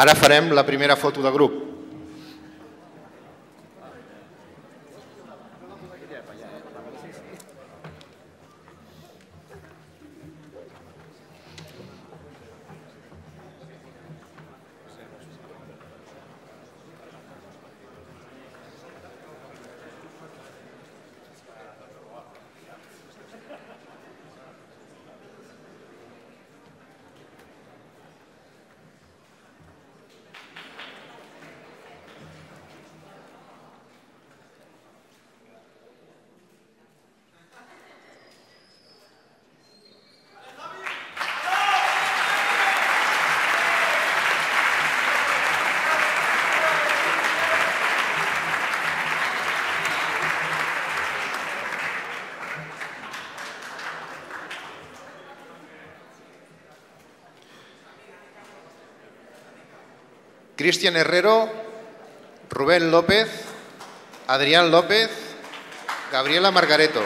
Ara farem la primera foto de grup. Cristian Herrero, Rubén López, Adrián López, Gabriela Margareto.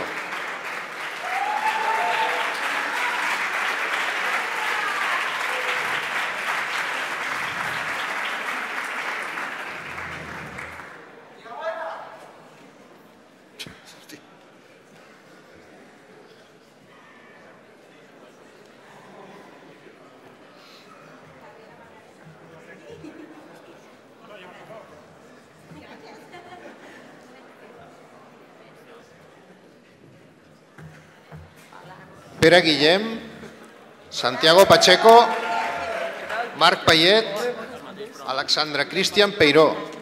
Pere Guillem, Santiago Pacheco, Marc Payet, Alexandre Cristian Peiró.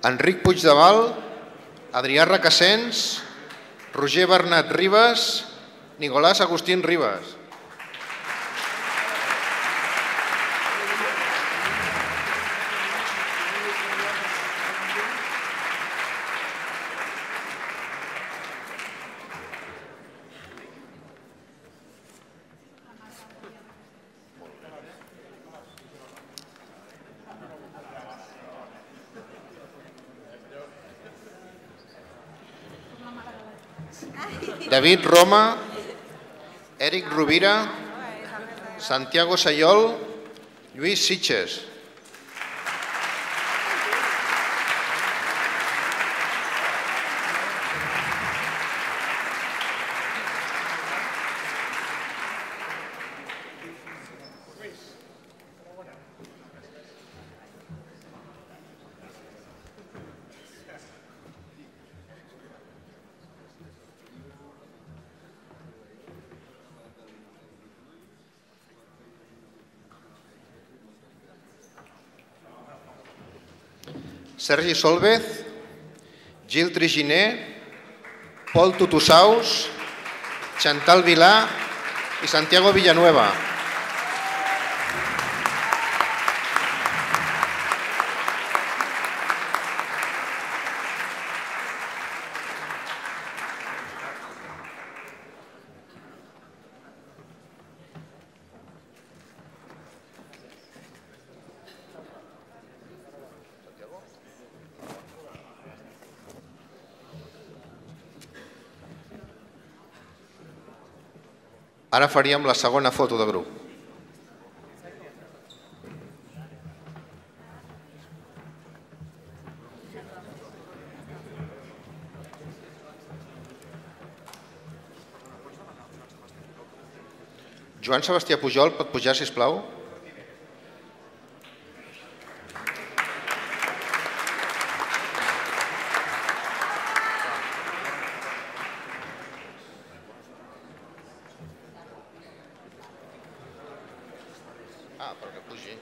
Enric Puigdeval, Adrià Requesens, Roger Bernat Ribas, Nicolás Agustín Ribas. David Roma, Eric Rovira, Santiago Sayol, Lluís Sitges. Sergi Solvez, Gil Triginer, Pol Tutusaus, Chantal Vilà i Santiago Villanueva. Ara faríem la segona foto de grup. Joan Sebastià Pujol, pot pujar, sisplau? Perquè pugi.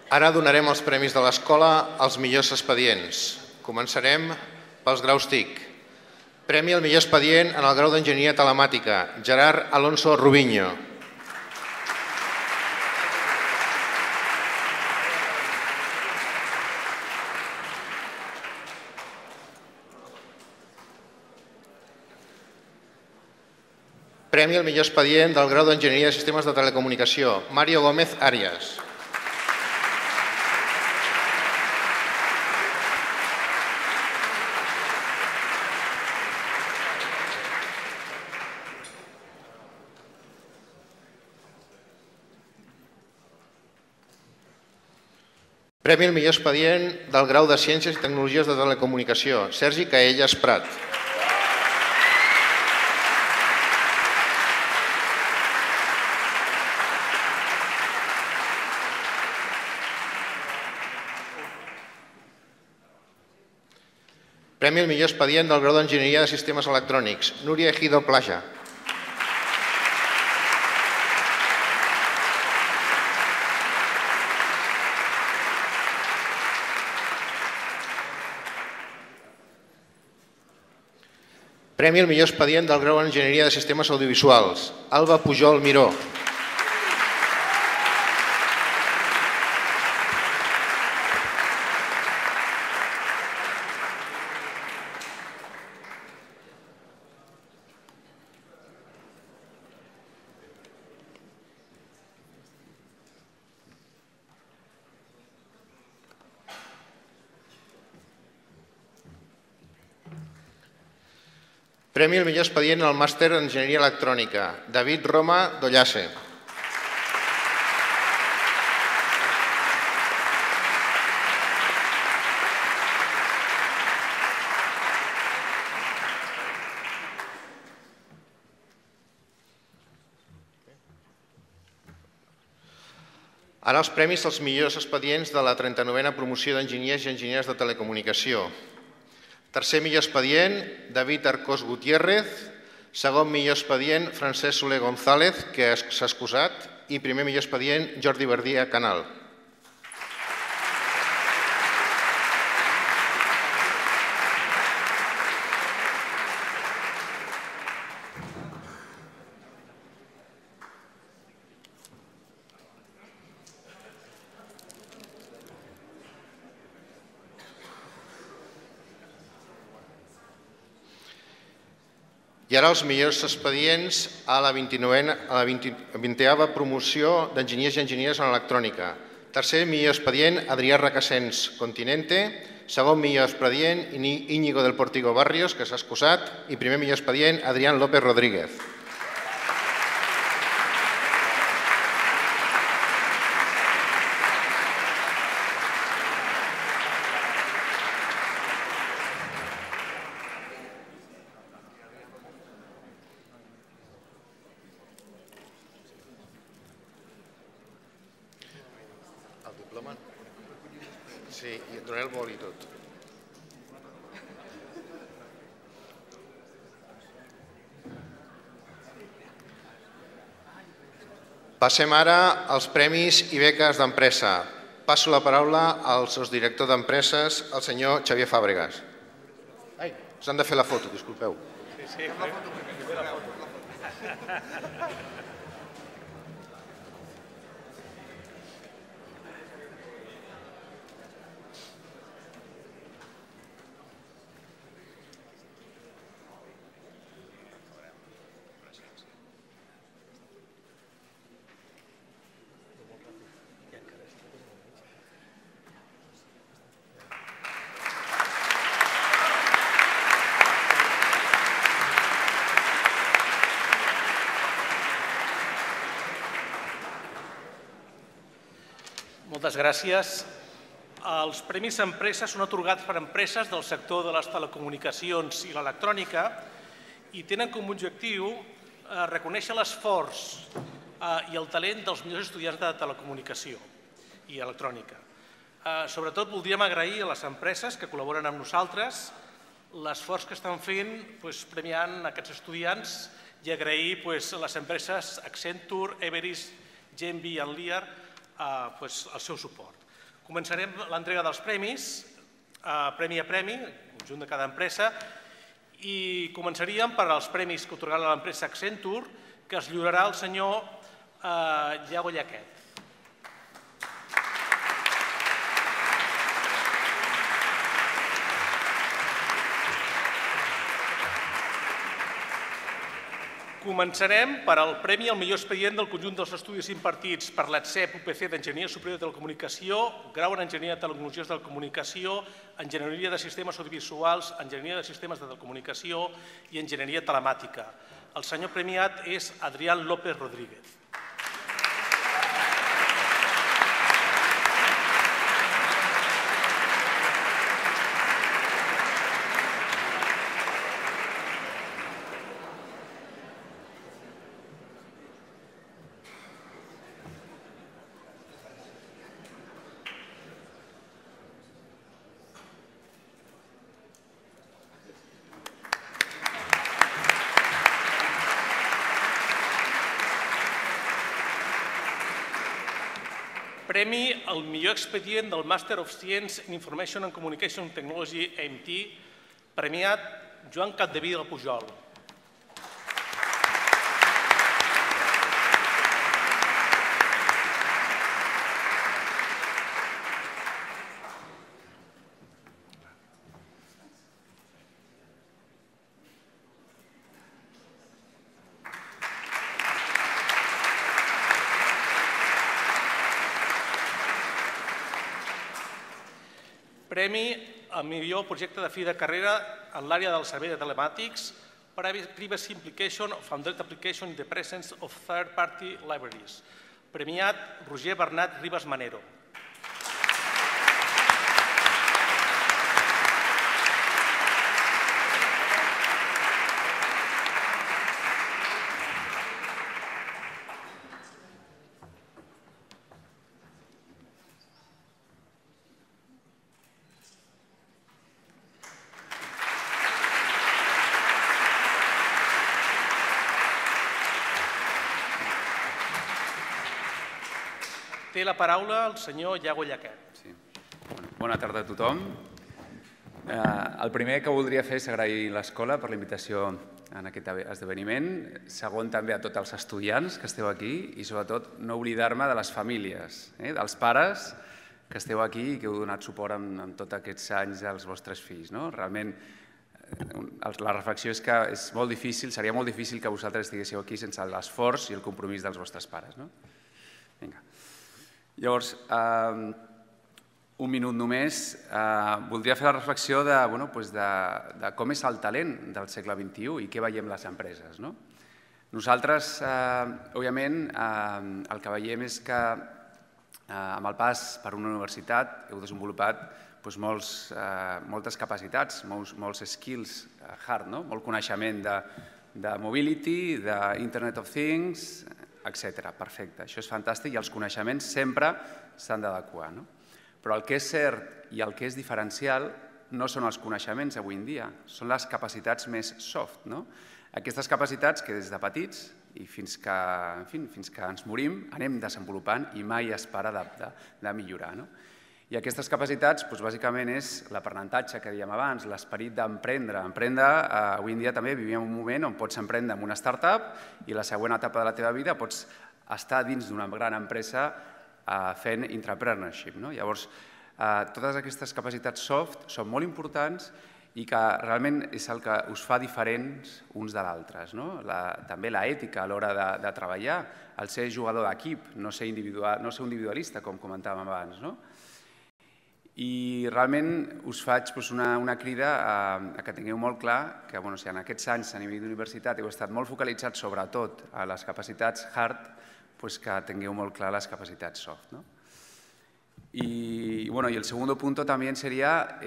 Ara donarem els premis de l'escola als millors expedients. Començarem pels graus TIC. Premi al millor expedient en el grau d'Enginyeria Telemàtica, Gerard Alonso Rubiño. Premi al millor expedient del grau d'Enginyeria de Sistemes de Telecomunicació, Mario Gómez Arias. Premi al millor expedient del grau de Ciències i Tecnologies de Telecomunicació, Sergi Caellas Prat. Premi al millor expedient del grau d'Enginyeria de Sistemes Electrònics, Núria Ejido Plaja. Premi al millor expedient del grau d'Enginyeria de Sistemes Audiovisuals, Alba Pujol Miró. Premi al millor expedient al màster d'Enginyeria Electrònica, David Roma Dollase. Ara els premis als millors expedients de la 39a promoció d'Enginyers i Enginyers de Telecomunicació. Tercer millor expedient, David Arcós Gutiérrez. Segon millor expedient, Francesc Soler González, que s'ha excusat. I primer millor expedient, Jordi Verdia Canal. I ara els millors expedients a la 20a promoció d'Enginyers i Enginyers en Electrònica. Tercer millor expedient, Adrià Requesens Continente. Segon millor expedient, Íñigo del Portigo Barrios, que s'ha excusat. I primer millor expedient, Adrián López Rodríguez. Sí, i et donaré el boli i tot. Passem ara als premis i beques d'empresa. Passo la paraula al sotsdirector d'empreses, el senyor Xavier Fàbregas. Ai, us han de fer la foto, disculpeu. Sí. Moltes gràcies. Els Premis Empresa són atorgats per empreses del sector de les telecomunicacions i l'electrònica i tenen com a objectiu reconèixer l'esforç i el talent dels millors estudiants de telecomunicació i electrònica. Sobretot voldríem agrair a les empreses que col·laboren amb nosaltres l'esforç que estan fent premiant aquests estudiants i agrair a les empreses Accenture, Everest, Genvi i Lear el seu suport. Començarem l'entrega dels premis, premi a premi, conjunt de cada empresa, i començaríem per als premis que atorgarà l'empresa Accenture, que es lliurarà el senyor Iago Llaquet. Començarem per al Premi al millor expedient del conjunt dels estudis impartits per l'ETSEP UPC d'Enginyeria Superior de Telecomunicació, grau en Enginyeria de Tecnologies de la Comunicació, Enginyeria de Sistemes Audiovisuals, Enginyeria de Sistemes de Telecomunicació i Enginyeria Telemàtica. El senyor premiat és Adrián López Rodríguez. Premi al millor expedient del Master of Science in Information and Communication Technology (MT), premiat Joan Capdevila Pujol. Premi al millor projecte de fi de carrera en l'àrea del servei de telemàtics, Privacy Implication of Android Application in the Presence of Third-Party Libraries. Premiat Roger Bernat Ribas Manero. Té la paraula el senyor Iago Llaquet. Bona tarda a tothom. El primer que voldria fer és agrair l'escola per la invitació en aquest esdeveniment. Segon, també a tots els estudiants que esteu aquí i, sobretot, no oblidar-me de les famílies, dels pares que esteu aquí i que heu donat suport en tots aquests anys als vostres fills. Realment, la reflexió és que és molt difícil, seria molt difícil que vosaltres estiguéssiu aquí sense l'esforç i el compromís dels vostres pares. Vinga. Llavors, un minut només, voldria fer la reflexió de com és el talent del segle XXI i què veiem les empreses. Nosaltres, òbviament, el que veiem és que amb el pas per una universitat heu desenvolupat moltes capacitats, molts skills hard, molt coneixement de mobility, d'Internet of Things, etc. Perfecte, això és fantàstic i els coneixements sempre s'han d'adequar. Però el que és cert i el que és diferencial no són els coneixements avui en dia, són les capacitats més soft. Aquestes capacitats que des de petits i fins que ens morim anem desenvolupant i mai es para de millorar. I aquestes capacitats, bàsicament, és l'aprenentatge que dèiem abans, l'esperit d'emprendre. Avui en dia també vivim un moment on pots emprendre en una startup i la següent etapa de la teva vida pots estar dins d'una gran empresa fent entrepreneurship. Llavors, totes aquestes capacitats soft són molt importants i que realment és el que us fa diferents uns de l'altres. També l'ètica a l'hora de treballar, el ser jugador d'equip, no ser individualista, com comentàvem abans. I realment us faig una crida a que tingueu molt clar que si en aquests anys a nivell d'universitat heu estat molt focalitzats sobretot a les capacitats hard, que tingueu molt clar les capacitats soft. Y el segundo punto también sería,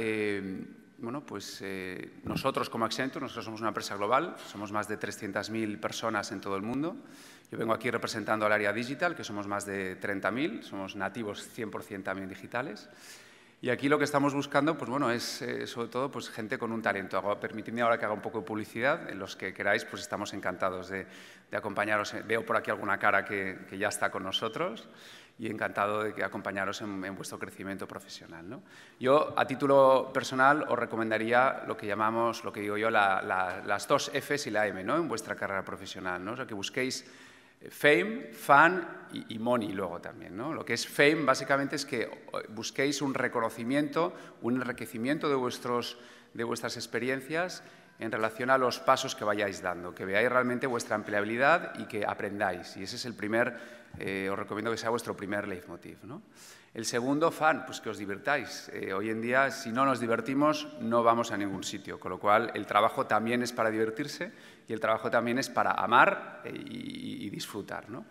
nosotros como Accenture, nosotros somos una empresa global, somos más de 300.000 personas en todo el mundo. Yo vengo aquí representando al área digital, que somos más de 30.000, somos nativos 100% también digitales. Y aquí lo que estamos buscando es sobre todo gente con un talento. Permitidme ahora que haga un poco de publicidad. En los que queráis, estamos encantados de acompañaros. Veo por aquí alguna cara que ya está con nosotros. y encantado de acompañaros en vuestro crecimiento profesional, ¿no? Yo, a título personal, os recomendaría lo que llamamos, lo que digo yo, las 2 Fs y la M, ¿no?, en vuestra carrera profesional, ¿no? O sea, que busquéis fame, fun y money luego también, ¿no? Lo que es fame básicamente es que busquéis un reconocimiento, un enriquecimiento de vuestras experiencias en relación a los pasos que vayáis dando, que veáis realmente vuestra empleabilidad y que aprendáis. Y ese es el primer, os recomiendo que sea vuestro primer leitmotiv, ¿no? El segundo, fun, pues que os divirtáis. Hoy en día, si no nos divertimos, no vamos a ningún sitio, con lo cual el trabajo también es para divertirse y el trabajo también es para amar y disfrutar, ¿no?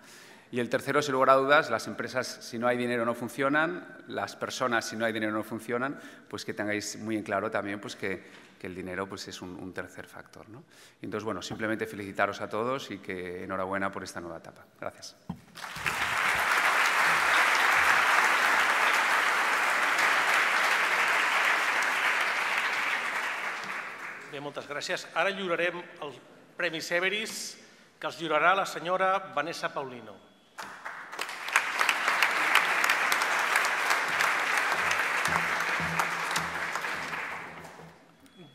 Y el tercero, sin lugar a dudas, las empresas, si no hay dinero, no funcionan, las personas, si no hay dinero, no funcionan, pues que tengáis muy en claro también pues que el dinero pues es un tercer factor, ¿no? Y entonces, bueno, simplemente felicitaros a todos y que enhorabuena por esta nueva etapa. Gracias. Bé, moltes gràcies. Ara lliurarem els Premis Everis, que els lliurarà la senyora Vanessa Paulino.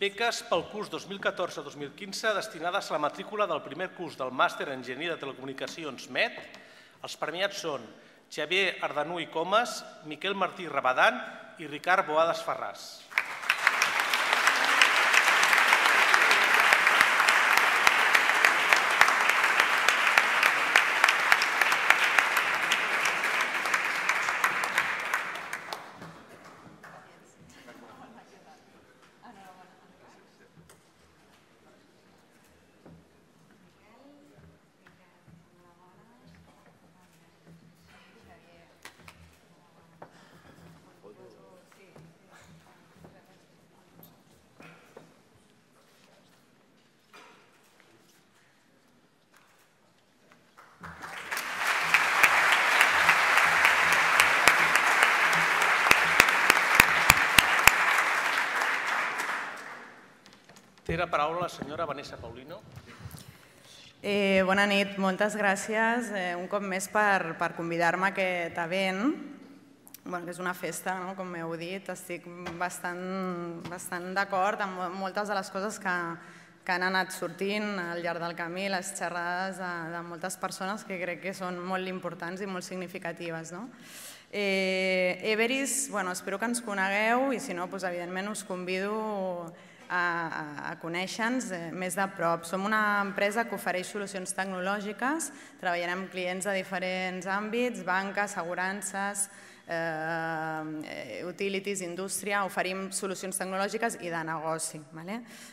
Beques pel curs 2014-2015 destinades a la matrícula del primer curs del Màster en Enginyeria de Telecomunicacions MET. Els premiats són Xavier Ardanú i Comas, Miquel Martí Rabadan i Ricard Boades Ferràs. Té la paraula la senyora Vanessa Paulino. Bona nit, moltes gràcies un cop més per convidar-me a aquest event, que és una festa, com heu dit. Estic bastant d'acord amb moltes de les coses que han anat sortint al llarg del camí, les xerrades de moltes persones que crec que són molt importants i molt significatives. Everis, espero que ens conegueu i si no, evidentment us convido a conèixer-nos més de prop. Som una empresa que ofereix solucions tecnològiques, treballem amb clients de diferents àmbits, banques, assegurances, utilities, indústria, oferim solucions tecnològiques i de negoci.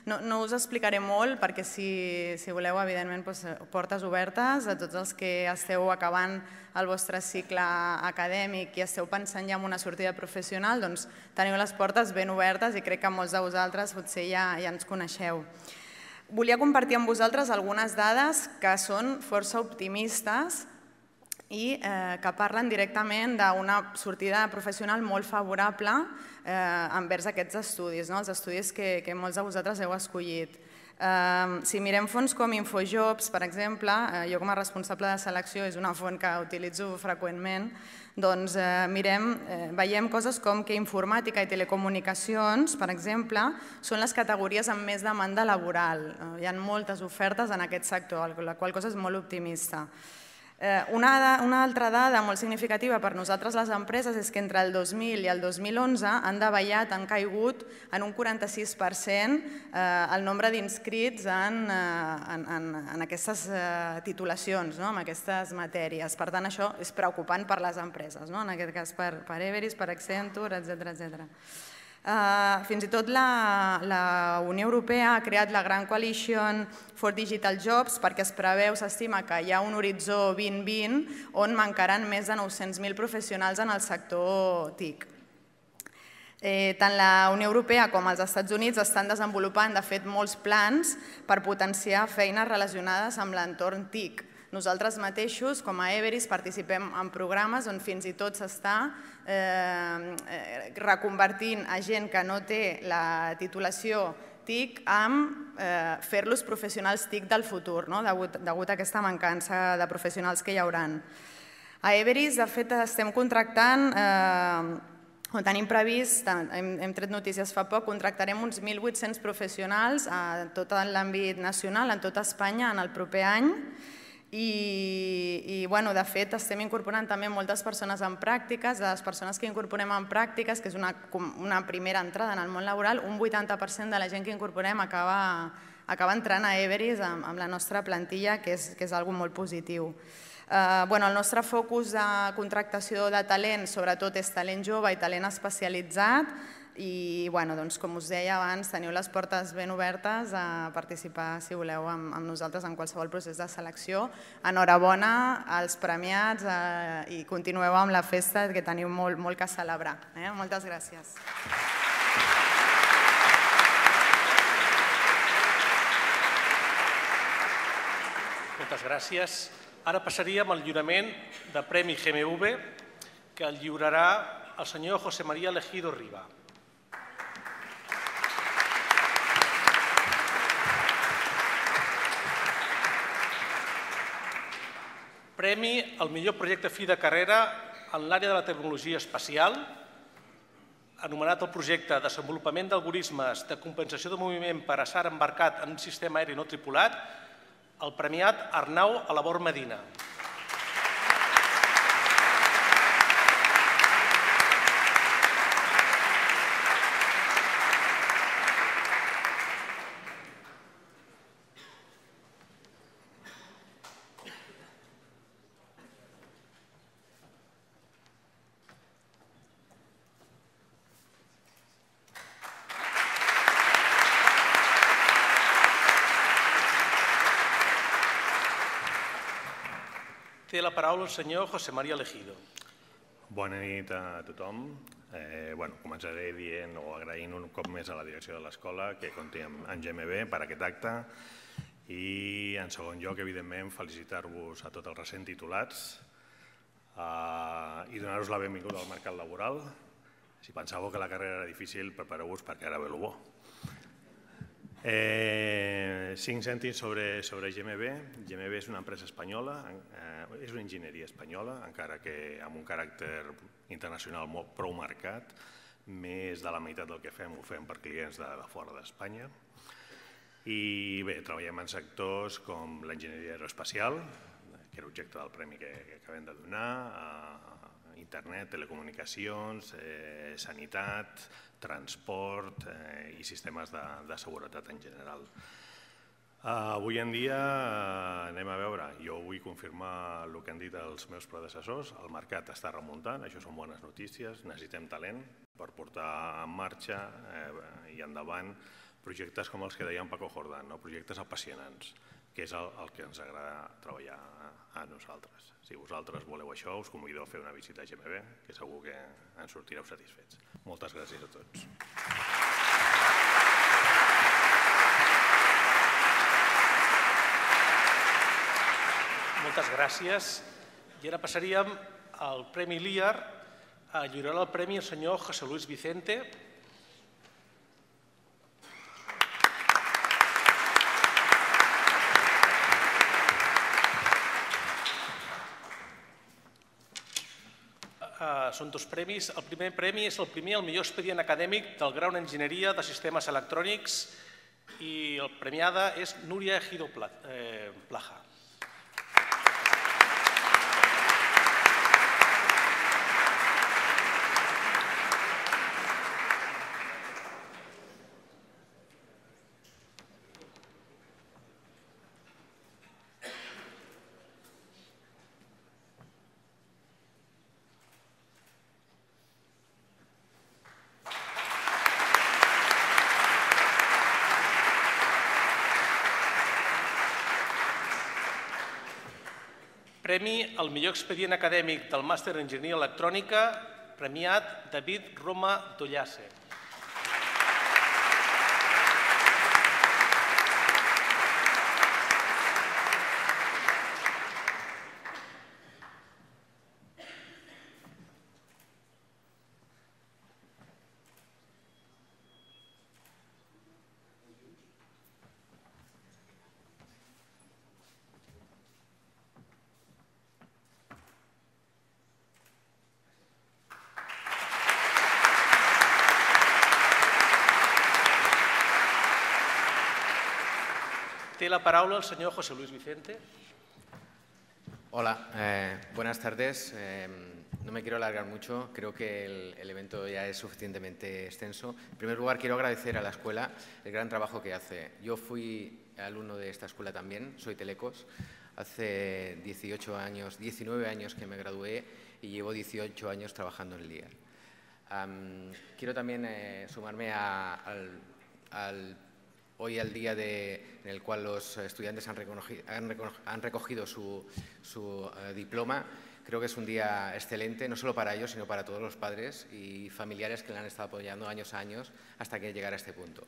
No us explicaré molt perquè si voleu, evidentment, portes obertes a tots els que esteu acabant el vostre cicle acadèmic i esteu pensant ja en una sortida professional, doncs teniu les portes ben obertes i crec que molts de vosaltres potser ja ens coneixeu. Volia compartir amb vosaltres algunes dades que són força optimistes i que parlen directament d'una sortida professional molt favorable envers aquests estudis, els estudis que molts de vosaltres heu escollit. Si mirem fonts com Infojobs, per exemple, jo com a responsable de selecció, és una font que utilitzo freqüentment, doncs veiem coses com que informàtica i telecomunicacions, per exemple, són les categories amb més demanda laboral. Hi ha moltes ofertes en aquest sector, la qual cosa és molt optimista. Una altra dada molt significativa per nosaltres les empreses és que entre el 2000 i el 2011 han davallat, han caigut en un 46% el nombre d'inscrits en aquestes titulacions, en aquestes matèries. Per tant, això és preocupant per les empreses, en aquest cas per Everis, per Accenture, etc. Fins i tot la Unió Europea ha creat la Grand Coalition for Digital Jobs perquè es preveu, s'estima que hi ha un horitzó 2020 on mancaran més de 900.000 professionals en el sector TIC. Tant la Unió Europea com els Estats Units estan desenvolupant, de fet, molts plans per potenciar feines relacionades amb l'entorn TIC. Nosaltres mateixos, com a Everis, participem en programes on fins i tot s'està reconvertint a gent que no té la titulació TIC amb fer-los professionals TIC del futur, degut a aquesta mancança de professionals que hi hauran. A Everis, de fet, estem contractant, o tenim previst, hem tret notícies fa poc, contractarem uns 1.800 professionals a tot l'àmbit nacional, en tota Espanya, en el proper any. I, de fet, estem incorporant també moltes persones en pràctiques. De les persones que incorporem en pràctiques, que és una primera entrada en el món laboral, un 80% de la gent que incorporem acaba entrant a Everis amb la nostra plantilla, que és una cosa molt positiu. El nostre focus de contractació de talent, sobretot, és talent jove i talent especialitzat. I, com us deia abans, teniu les portes ben obertes a participar, si voleu, amb nosaltres en qualsevol procés de selecció. Enhorabona als premiats i continueu amb la festa, que teniu molt que celebrar. Moltes gràcies. Moltes gràcies. Ara passaríem al lliurament de Premi GMV, que el lliurarà el senyor José María Legido Riba. Premi al millor projecte fi de carrera en l'àrea de la tecnologia espacial, anomenat el projecte Desenvolupament d'algoritmes de compensació de moviment per a SAR embarcat en un sistema aeri no tripulat, el premiat Arnau Alabor Medina. Té la paraula el senyor José María Legido. Bona nit a tothom. Començaré dient o agraint un cop més a la direcció de l'escola que compti amb GMV per aquest acte i, en segon lloc, evidentment, felicitar-vos a tots els recents titulats i donar-vos la benvinguda al mercat laboral. Si pensàveu que la carrera era difícil, prepareu-vos perquè ara ve el bo. 5 cèntims sobre GMV. GMV és una empresa espanyola, és una enginyeria espanyola, encara que amb un caràcter internacional prou marcat. Més de la meitat del que fem ho fem per clients de fora d'Espanya. I bé, treballem en sectors com l'enginyeria aeroespacial, que era objecte del premi que acabem de donar, internet, telecomunicacions, sanitat, transport i sistemes de seguretat en general. Avui en dia, anem a veure, jo vull confirmar el que han dit els meus predecessors, el mercat està remuntant, això són bones notícies, necessitem talent per portar en marxa i endavant projectes com els que deia en Paco Jordán, projectes apassionants, que és el que ens agrada treballar a nosaltres. Si vosaltres voleu això, us convido a fer una visita a GMV, que segur que en sortireu satisfets. Moltes gràcies a tots. Moltes gràcies. I ara passaríem al Premi LIAR. Lliurarà el premi el senyor José Luis Vicente. Són dos premis. El primer premi és el millor expedient acadèmic del grau en Enginyeria de Sistemes Electrònics i el premiada és Núria Ejido Plaja. Premi al millor expedient acadèmic del Màster en Enginyeria Electrònica, premiat David Roma Dollase. Té la paraula el senyor José Luis Vicente. Hola, buenas tardes. No me quiero alargar mucho, creo que el evento ya es suficientemente extenso. En primer lugar, quiero agradecer a la escuela el gran trabajo que hace. Yo fui alumno de esta escuela también, soy Telecos. Hace 19 años que me gradué y llevo 18 años trabajando en LIAR. Quiero también sumarme hoy al día en el cual los estudiantes han recogido su diploma. Creo que es un día excelente, no solo para ellos, sino para todos los padres y familiares que le han estado apoyando años a años hasta que llegara a este punto.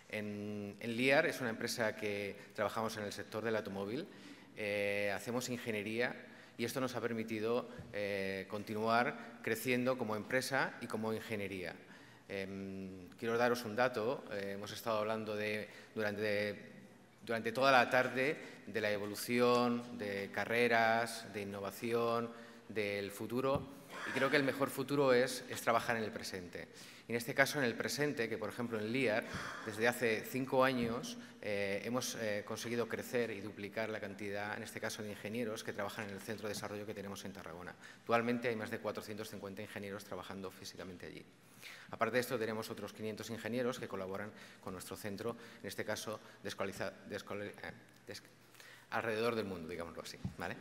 En LIAR es una empresa que trabajamos en el sector del automóvil, hacemos ingeniería y esto nos ha permitido continuar creciendo como empresa y como ingeniería. Quiero daros un dato, hemos estado hablando durante toda la tarde de la evolución, de carreras, de innovación, del futuro y creo que el mejor futuro es trabajar en el presente. Y en este caso, en el presente, que por ejemplo en LIAR, desde hace 5 años hemos conseguido crecer y duplicar la cantidad, en este caso de ingenieros, que trabajan en el centro de desarrollo que tenemos en Tarragona. Actualmente hay más de 450 ingenieros trabajando físicamente allí. Aparte de esto, tenemos otros 500 ingenieros que colaboran con nuestro centro, en este caso alrededor del mundo, digámoslo así, ¿vale?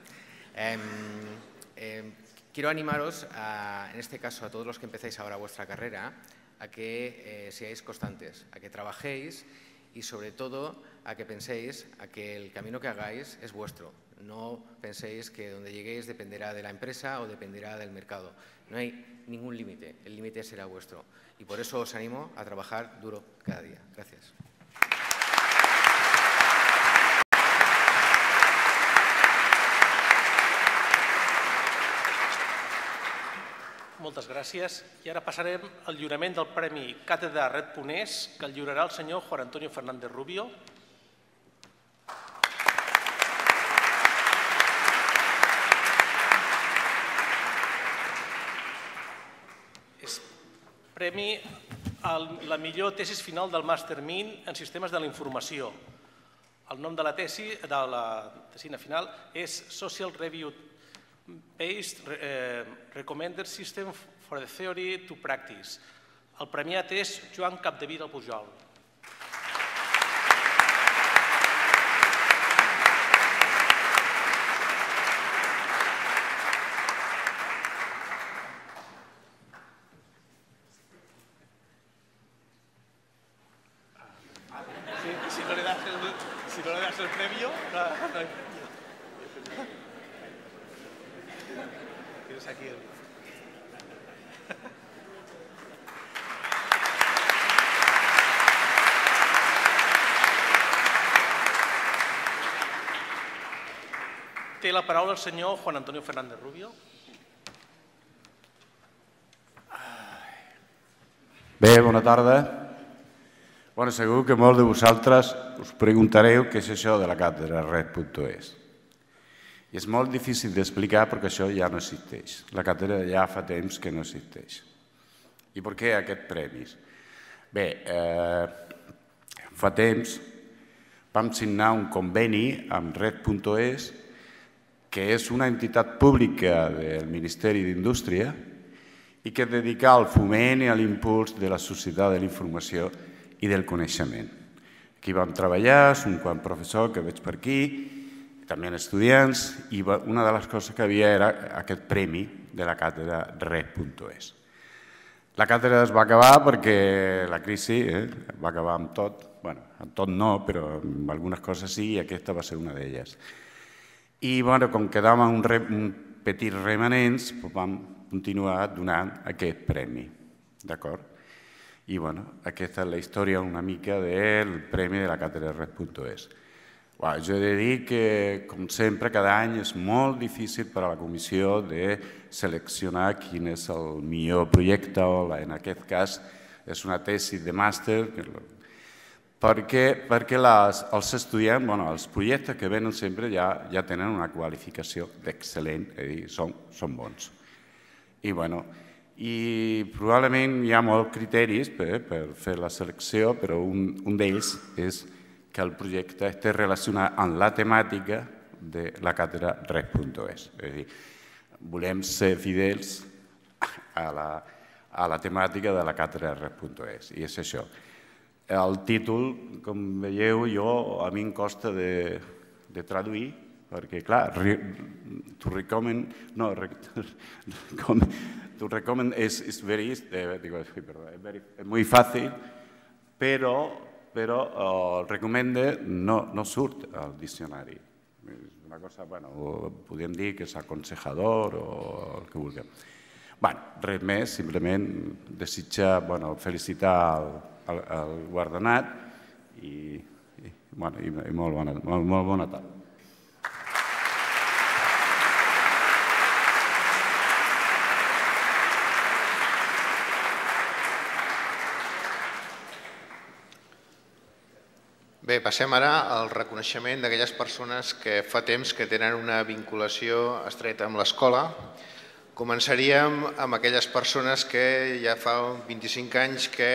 Quiero animaros, en este caso, a todos los que empezáis ahora vuestra carrera, a que seáis constantes, a que trabajéis y, sobre todo, a que penséis a que el camino que hagáis es vuestro. No penséis que donde lleguéis dependerá de la empresa o dependerá del mercado. No hay ningún límite, el límite será vuestro. Y por eso os animo a trabajar duro cada día. Gracias. Moltes gràcies. I ara passarem al lliurament del Premi Càtedra Red.es, que el lliurarà el senyor Juan Antonio Fernández Rubio. És premi a la millor tesi final del Màster Min en Sistemes de la Informació. El nom de la tesina final és Social Review Based Recommended System for the Theory to Practice. El premiat és Joan Capdevila Pujol. Si no le das el premio, no hay premio. Tienes aquí el... Té la paraula el senyor Juan Antonio Fernández Rubio. Bé, bona tarda. Bueno, segur que molts de vosaltres us preguntareu què és això de la càtedra Red.es. I és molt difícil d'explicar perquè això ja no existeix. La càtedra ja fa temps que no existeix. I per què aquest premi? Bé, fa temps vam signar un conveni amb Red.es, que és una entitat pública del Ministeri d'Indústria i que es dedica al foment i a l'impuls de la societat de la informació i del coneixement. Aquí vam treballar, un quant professor que veig per aquí, també estudiants, i una de les coses que havia era aquest premi de la càtedra Red.es. La càtedra es va acabar perquè la crisi va acabar amb tot, bé, amb tot no, però amb algunes coses sí, i aquesta va ser una d'elles. I com quedàvem un petit remanents, vam continuar donant aquest premi, d'acord? I aquesta és la història una mica del premi de la càtedra Red.es. Jo he de dir que, com sempre, cada any és molt difícil per a la comissió de seleccionar quin és el millor projecte, o en aquest cas és una tesi de màster, perquè els estudiants, els projectes que venen sempre ja tenen una qualificació d'excel·lent, és a dir, són bons. I probablement hi ha molts criteris per fer la selecció, però un d'ells és que el projecte esté relacionat amb la temàtica de la càtedra Red.es. És a dir, volem ser fidels a la temàtica de la càtedra Red.es, i és això. El títol, com veieu, a mi em costa de traduir, perquè, clar, to recommend és muy fàcil, però el recommende no surt al diccionari. És una cosa, podríem dir que és aconsejador o el que vulguem. Res més, simplement desitjar, felicitar el guardonat i molt bona tarda. Bé, passem ara al reconeixement d'aquelles persones que fa temps que tenen una vinculació estreta amb l'escola. Començaríem amb aquelles persones que ja fa 25 anys que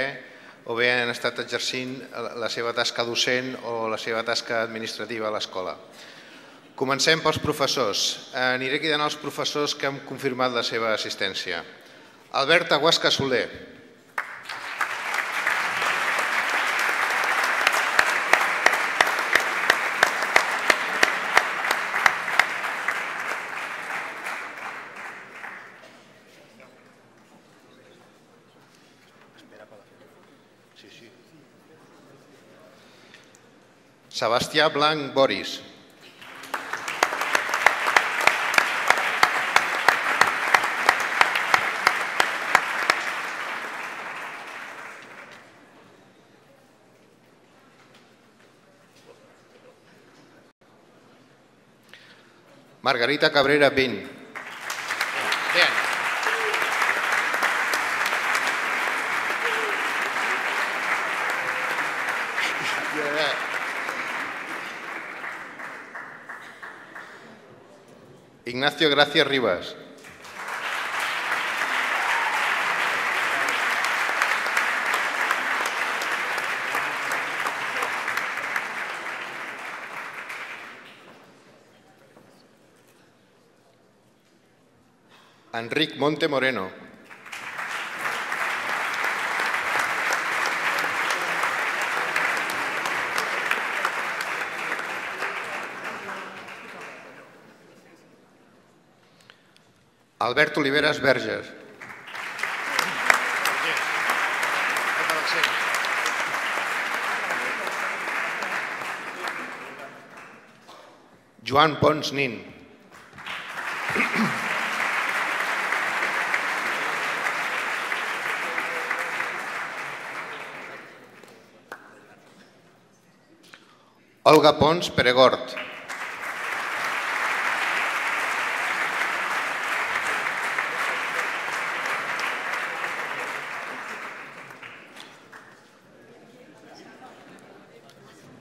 o bé han estat exercint la seva tasca docent o la seva tasca administrativa a l'escola. Comencem pels professors. Aniré cridant els professors que han confirmat la seva assistència. Albert Aguasca Soler. Sebastià Blanc Boris. Margarita Cabrera Ben. Ignacio Gracia Rivas. Enric Monte Moreno. Albert Oliveras Verges. Joan Pons Nin. Olga Pons Peregort.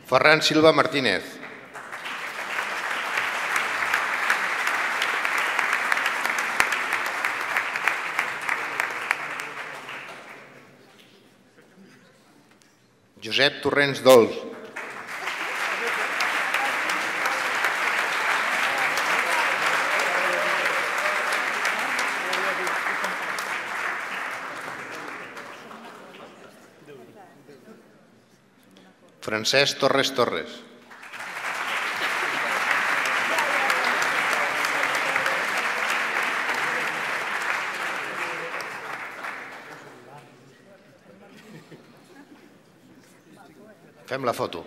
Ferran Silva Martínez. Josep Torrents Dols. Francesc Torres Torres. Fem la foto.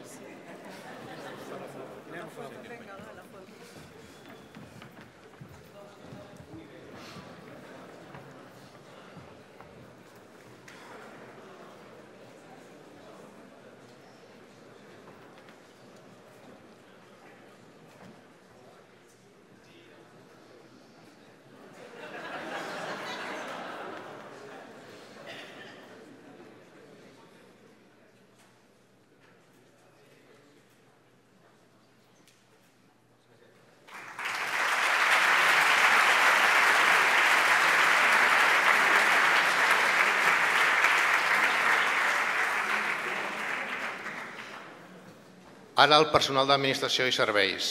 Ara el personal d'Administració i Serveis.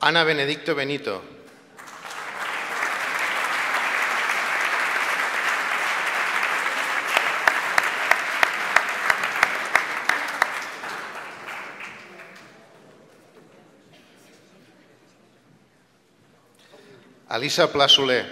Ana Benedicto Benito. Elisa Pla Soler.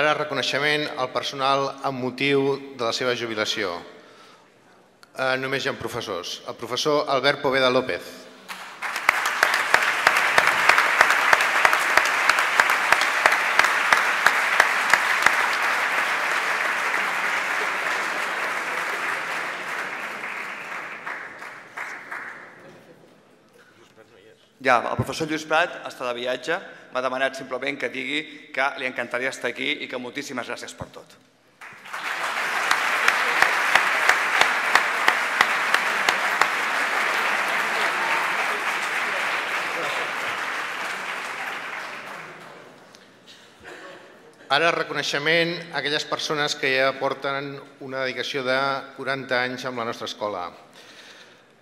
Ara reconeixement al personal amb motiu de la seva jubilació. Només hi ha professors. El professor Albert Poveda López. Ja, el professor Lluís Prat està de viatge, m'ha demanat simplement que digui que li encantaria estar aquí i que moltíssimes gràcies per tot. Ara reconeixement a aquelles persones que ja porten una dedicació de 40 anys amb la nostra escola.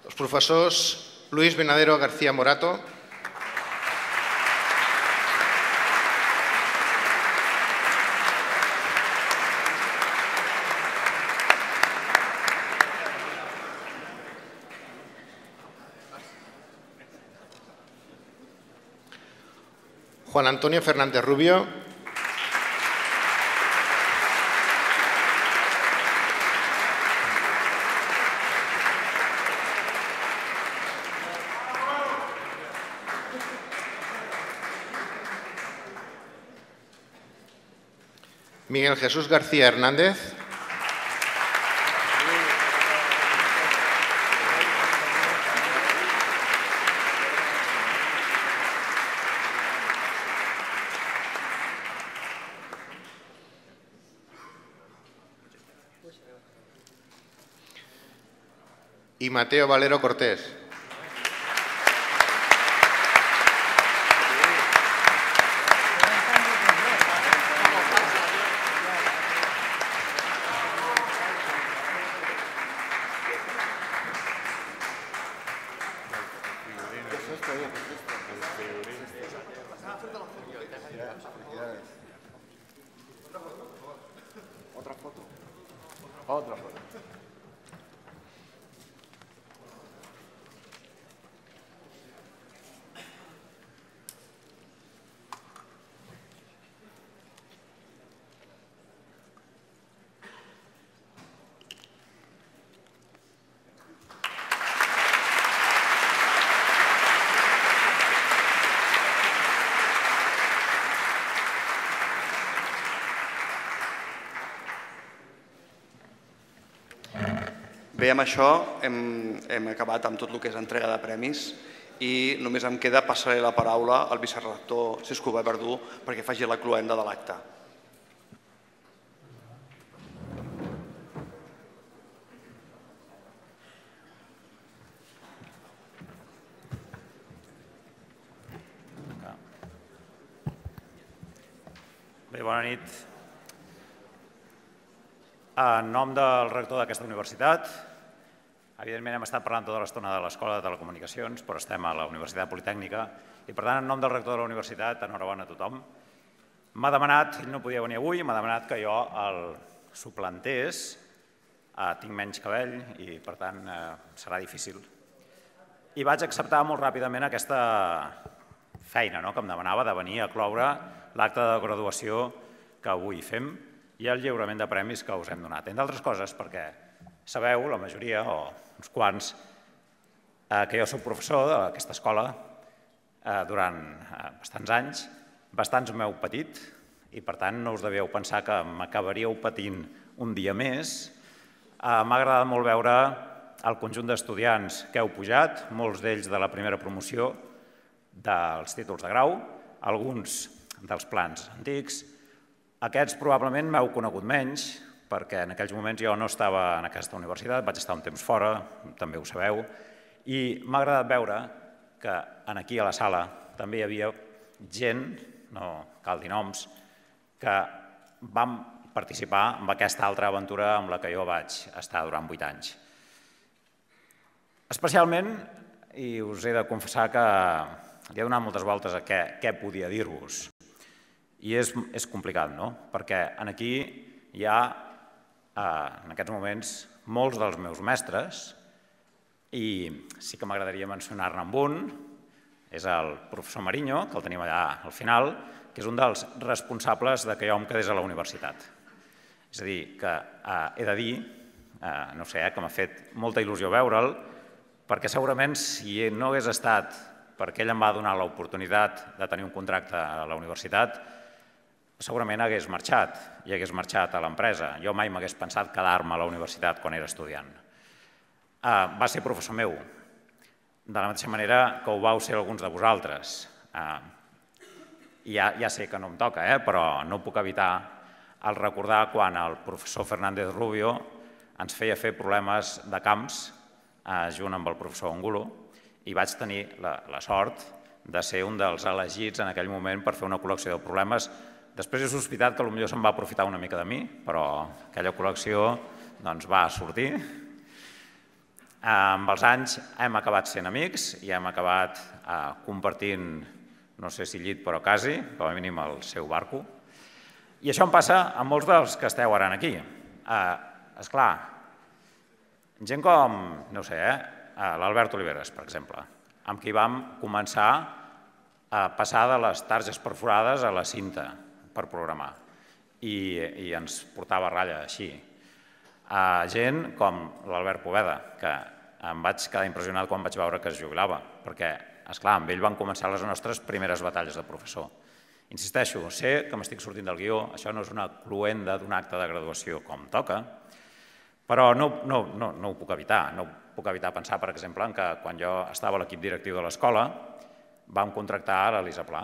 Els professors Luis Benadero García Morato, Juan Antonio Fernández Rubio, Miguel Jesús García Hernández, y Mateo Valero Cortés. Bé, amb això hem acabat amb tot el que és entrega de premis i només em queda passar-li la paraula al vicerrector Cisco Verdú perquè faci la cloenda de l'acte. Bé, bona nit. En nom del rector d'aquesta universitat, evidentment hem estat parlant tota l'estona de l'Escola de Telecomunicacions, però estem a la Universitat Politècnica i, per tant, en nom del rector de la universitat, enhorabona a tothom. M'ha demanat, ell no podia venir avui, m'ha demanat que jo el suplantés. Tinc menys cabell i, per tant, serà difícil. I vaig acceptar molt ràpidament aquesta feina que em demanava de venir a cloure l'acte de graduació que avui fem i el lliurament de premis que us hem donat. Entre altres coses perquè sabeu, la majoria o uns quants, que jo soc professor d'aquesta escola durant bastants anys, bastants m'heu patit i per tant no us devíeu pensar que m'acabaríeu patint un dia més. M'ha agradat molt veure el conjunt d'estudiants que heu pujat, molts d'ells de la primera promoció dels títols de grau, alguns dels plans antics. Aquests probablement m'heu conegut menys, perquè en aquells moments jo no estava en aquesta universitat, vaig estar un temps fora, també ho sabeu, i m'ha agradat veure que aquí a la sala també hi havia gent, no cal dir noms, que vam participar en aquesta altra aventura amb la que jo vaig estar durant 8 anys. Especialment, i us he de confessar que li he donat moltes voltes a què podia dir-vos, i és complicat, no? Perquè aquí hi ha, en aquests moments, molts dels meus mestres, i sí que m'agradaria mencionar-ne amb un, és el professor Mariño, que el tenim allà al final, que és un dels responsables que jo em quedés a la universitat. És a dir, que he de dir, no sé, que m'ha fet molta il·lusió veure'l, perquè segurament si no hagués estat perquè ell em va donar l'oportunitat de tenir un contracte a la universitat, segurament hagués marxat i hagués marxat a l'empresa. Jo mai m'hagués pensat quedar-me a la universitat quan era estudiant. Va ser professor meu, de la mateixa manera que ho vau ser alguns de vosaltres. Ja sé que no em toca, però no puc evitar el recordar quan el professor Fernández Rubio ens feia fer problemes de camps junt amb el professor Angulo i vaig tenir la sort de ser un dels elegits en aquell moment per fer una col·lecció de problemes. Després he sospitat que potser se'n va aprofitar una mica de mi, però aquella col·lecció va sortir. Amb els anys hem acabat sent amics i hem acabat compartint, no sé si llit, però quasi, com a mínim el seu barco. I això em passa amb molts dels que esteu ara aquí. Esclar, gent com, no sé, l'Albert Oliveres, per exemple, amb qui vam començar a passar de les targes perforades a la cinta per programar i ens portava a ratlla així. Gent com l'Albert Poveda, que em vaig quedar impressionat quan vaig veure que es jubilava, perquè, esclar, amb ell van començar les nostres primeres batalles de professor. Insisteixo, sé que m'estic sortint del guió, això no és una cloenda d'un acte de graduació com toca, però no ho puc evitar. No puc evitar pensar, per exemple, que quan jo estava a l'equip directiu de l'escola vam contractar l'Elisa Pla.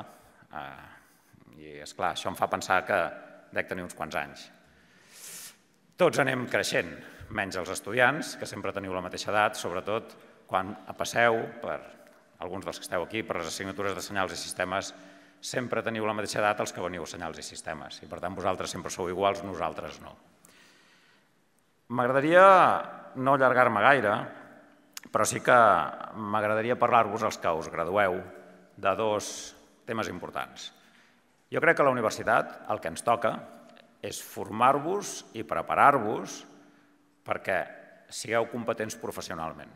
I, esclar, això em fa pensar que dec tenir uns quants anys. Tots anem creixent, menys els estudiants, que sempre teniu la mateixa edat, sobretot quan passeu, per alguns dels que esteu aquí, per les assignatures de senyals i sistemes, sempre teniu la mateixa edat els que veniu a senyals i sistemes, i per tant vosaltres sempre sou iguals, nosaltres no. M'agradaria no allargar-me gaire, però sí que m'agradaria parlar-vos, als que us gradueu, de 2 temes importants. Jo crec que a la universitat el que ens toca és formar-vos i preparar-vos perquè sigueu competents professionalment.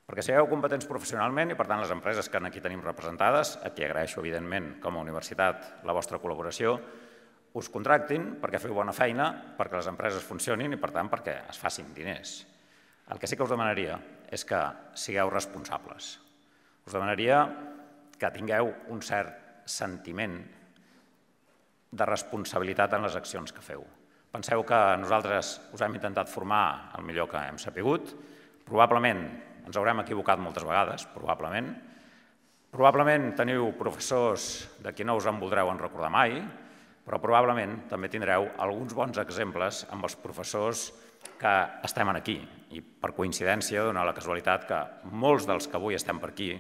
Perquè sigueu competents professionalment i, per tant, les empreses que aquí tenim representades, a qui agraeixo, evidentment, com a universitat, la vostra col·laboració, us contractin perquè feu bona feina, perquè les empreses funcionin i, per tant, perquè es facin diners. El que sí que us demanaria és que sigueu responsables. Us demanaria que tingueu un cert sentiment de responsabilitat en les accions que feu. Penseu que nosaltres us hem intentat formar el millor que hem sapigut. Probablement ens haurem equivocat moltes vegades, probablement. Probablement teniu professors de qui no us en voldreu recordar mai, però probablement també tindreu alguns bons exemples amb els professors que estem aquí. I per coincidència, dona la casualitat que molts dels que avui estem per aquí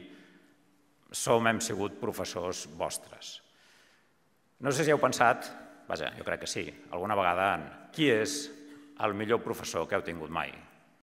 hem sigut professors vostres. No sé si heu pensat, vaja, jo crec que sí, alguna vegada en qui és el millor professor que heu tingut mai.